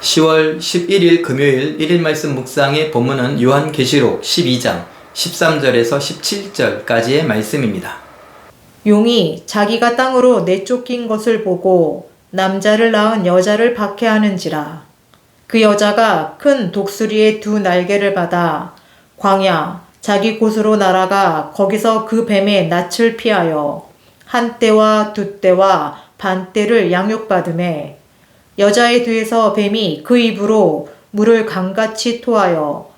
10월 11일 금요일 1일 말씀 묵상의 본문은 요한계시록 12장 13절에서 17절까지의 말씀입니다. 용이 자기가 땅으로 내쫓긴 것을 보고 남자를 낳은 여자를 박해하는지라. 그 여자가 큰 독수리의 두 날개를 받아 광야 자기 곳으로 날아가 거기서 그 뱀의 낯을 피하여 한 떼와 두 떼와 반 떼를 양육받음에 여자의 뒤에서 뱀이 그 입으로 물을 강같이 토하여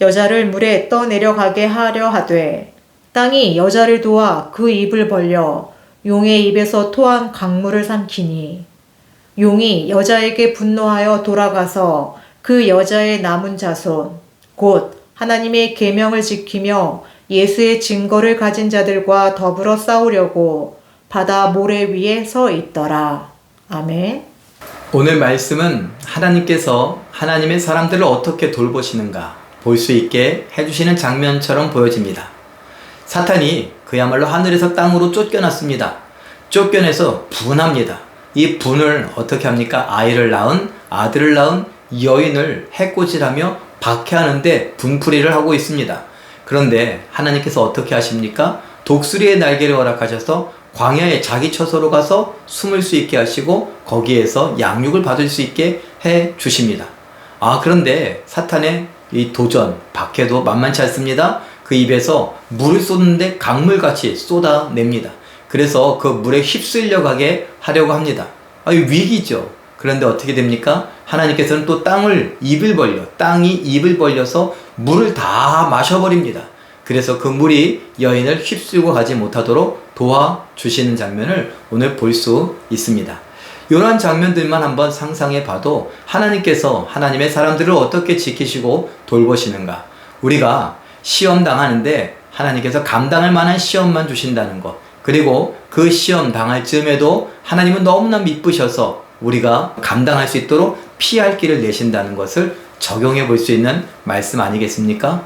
여자를 물에 떠내려가게 하려 하되 땅이 여자를 도와 그 입을 벌려 용의 입에서 토한 강물을 삼키니 용이 여자에게 분노하여 돌아가서 그 여자의 남은 자손 곧 하나님의 계명을 지키며 예수의 증거를 가진 자들과 더불어 싸우려고 바다 모래 위에 서 있더라. 아멘. 오늘 말씀은 하나님께서 하나님의 사람들을 어떻게 돌보시는가 볼 수 있게 해주시는 장면처럼 보여집니다. 사탄이 그야말로 하늘에서 땅으로 쫓겨났습니다. 쫓겨내서 분합니다. 이 분을 어떻게 합니까? 아들을 낳은 여인을 해코지하며 박해하는데 분풀이를 하고 있습니다. 그런데 하나님께서 어떻게 하십니까? 독수리의 날개를 허락하셔서 광야에 자기 처소로 가서 숨을 수 있게 하시고 거기에서 양육을 받을 수 있게 해 주십니다. 그런데 사탄의 이 도전, 박해도 만만치 않습니다. 그 입에서 물을 쏟는데 강물같이 쏟아냅니다. 그래서 그 물에 휩쓸려 가게 하려고 합니다. 이 위기죠. 그런데 어떻게 됩니까? 하나님께서는 또 땅이 입을 벌려서 물을 다 마셔버립니다. 그래서 그 물이 여인을 휩쓸고 가지 못하도록 도와주시는 장면을 오늘 볼 수 있습니다. 이러한 장면들만 한번 상상해 봐도 하나님께서 하나님의 사람들을 어떻게 지키시고 돌보시는가. 우리가 시험 당하는데 하나님께서 감당할 만한 시험만 주신다는 것. 그리고 그 시험 당할 즈음에도 하나님은 너무나 미쁘셔서 우리가 감당할 수 있도록 피할 길을 내신다는 것을 적용해 볼 수 있는 말씀 아니겠습니까?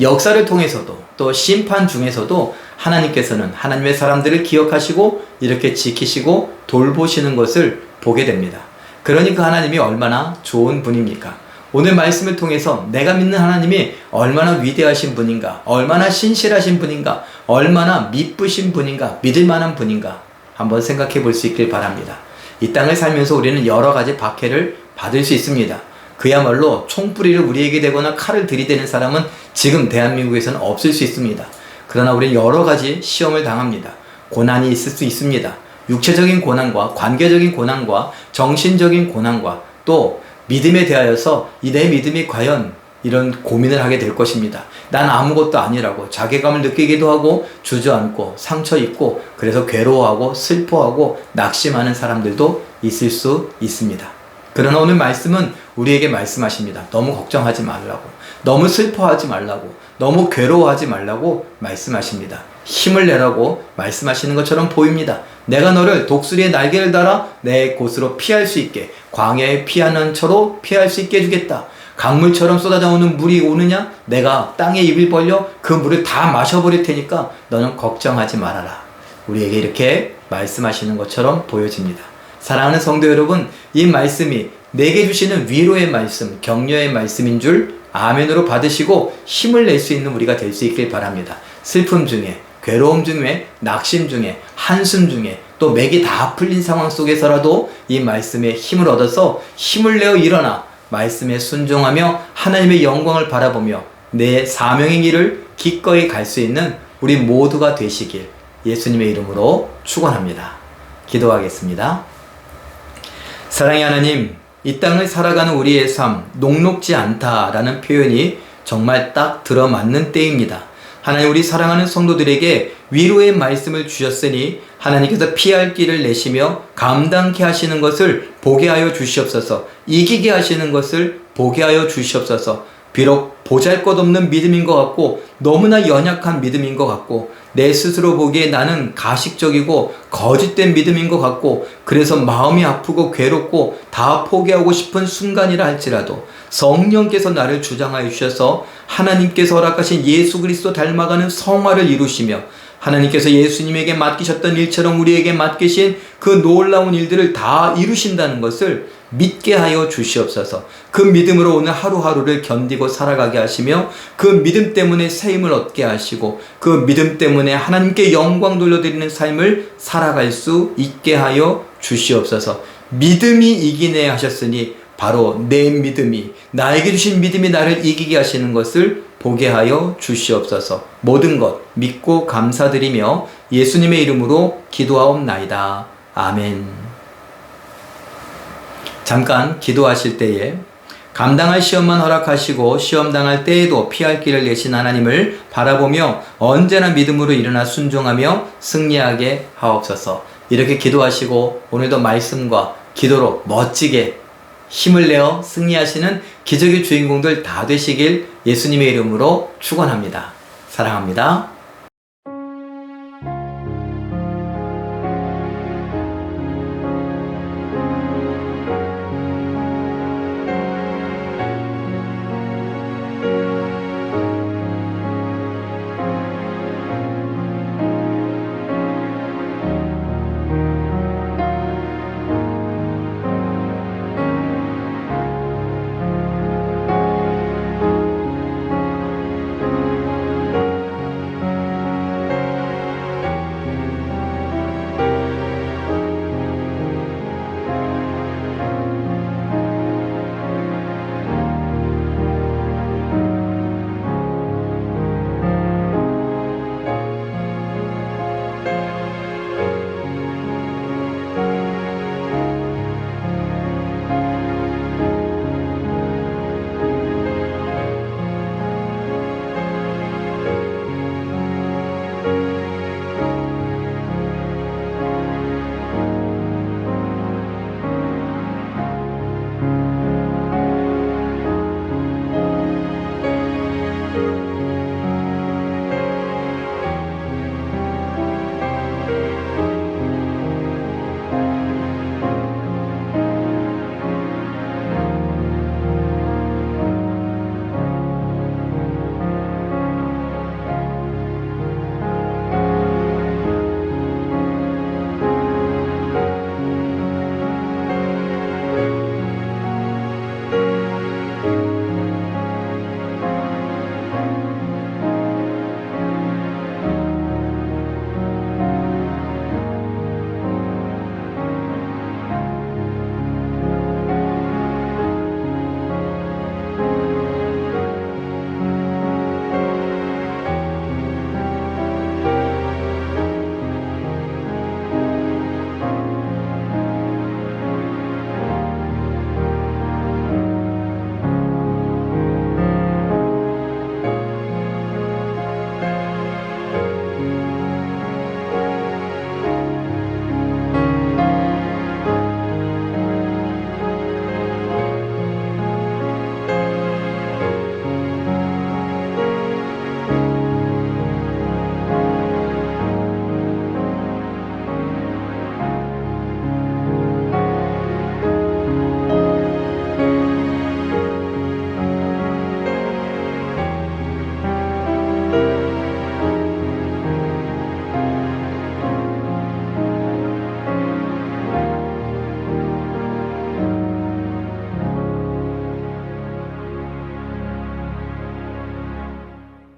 역사를 통해서도 또 심판 중에서도 하나님께서는 하나님의 사람들을 기억하시고 이렇게 지키시고 돌보시는 것을 보게 됩니다. 그러니까 하나님이 얼마나 좋은 분입니까? 오늘 말씀을 통해서 내가 믿는 하나님이 얼마나 위대하신 분인가, 얼마나 신실하신 분인가, 얼마나 미쁘신 분인가, 믿을 만한 분인가 한번 생각해 볼 수 있길 바랍니다. 이 땅을 살면서 우리는 여러 가지 박해를 받을 수 있습니다. 그야말로 총뿌리를 우리에게 대거나 칼을 들이대는 사람은 지금 대한민국에서는 없을 수 있습니다. 그러나 우리는 여러 가지 시험을 당합니다. 고난이 있을 수 있습니다. 육체적인 고난과 관계적인 고난과 정신적인 고난과 또 믿음에 대하여서 내 믿음이 과연 이런 고민을 하게 될 것입니다. 난 아무것도 아니라고 자괴감을 느끼기도 하고 주저앉고 상처 입고 그래서 괴로워하고 슬퍼하고 낙심하는 사람들도 있을 수 있습니다. 그러나 오늘 말씀은 우리에게 말씀하십니다. 너무 걱정하지 말라고, 너무 슬퍼하지 말라고, 너무 괴로워하지 말라고 말씀하십니다. 힘을 내라고 말씀하시는 것처럼 보입니다. 내가 너를 독수리의 날개를 달아 내 곳으로 피할 수 있게, 광야에 피하는 처로 피할 수 있게 해주겠다. 강물처럼 쏟아져오는 물이 오느냐? 내가 땅에 입을 벌려 그 물을 다 마셔버릴 테니까 너는 걱정하지 말아라. 우리에게 이렇게 말씀하시는 것처럼 보여집니다. 사랑하는 성도 여러분, 이 말씀이 내게 주시는 위로의 말씀, 격려의 말씀인 줄 아멘으로 받으시고 힘을 낼 수 있는 우리가 될 수 있길 바랍니다. 슬픔 중에, 괴로움 중에, 낙심 중에, 한숨 중에 또 맥이 다 풀린 상황 속에서라도 이 말씀에 힘을 얻어서 힘을 내어 일어나 말씀에 순종하며 하나님의 영광을 바라보며 내 사명의 길을 기꺼이 갈 수 있는 우리 모두가 되시길 예수님의 이름으로 축원합니다. 기도하겠습니다. 사랑의 하나님, 이 땅을 살아가는 우리의 삶 녹록지 않다라는 표현이 정말 딱 들어맞는 때입니다. 하나님, 우리 사랑하는 성도들에게 위로의 말씀을 주셨으니 하나님께서 피할 길을 내시며 감당케 하시는 것을 보게 하여 주시옵소서. 이기게 하시는 것을 보게 하여 주시옵소서. 비록 보잘것없는 믿음인 것 같고 너무나 연약한 믿음인 것 같고 내 스스로 보기에 나는 가식적이고 거짓된 믿음인 것 같고 그래서 마음이 아프고 괴롭고 다 포기하고 싶은 순간이라 할지라도 성령께서 나를 주장하여 주셔서 하나님께서 허락하신 예수 그리스도 닮아가는 성화를 이루시며 하나님께서 예수님에게 맡기셨던 일처럼 우리에게 맡기신 그 놀라운 일들을 다 이루신다는 것을 믿게 하여 주시옵소서. 그 믿음으로 오늘 하루하루를 견디고 살아가게 하시며 그 믿음 때문에 새 힘을 얻게 하시고 그 믿음 때문에 하나님께 영광 돌려드리는 삶을 살아갈 수 있게 하여 주시옵소서. 믿음이 이기네 하셨으니 바로 내 믿음이, 나에게 주신 믿음이 나를 이기게 하시는 것을 보게 하여 주시옵소서. 모든 것 믿고 감사드리며 예수님의 이름으로 기도하옵나이다. 아멘. 잠깐 기도하실 때에 감당할 시험만 허락하시고 시험 당할 때에도 피할 길을 내신 하나님을 바라보며 언제나 믿음으로 일어나 순종하며 승리하게 하옵소서. 이렇게 기도하시고 오늘도 말씀과 기도로 멋지게 힘을 내어 승리하시는 기적의 주인공들 다 되시길 예수님의 이름으로 축원합니다. 사랑합니다.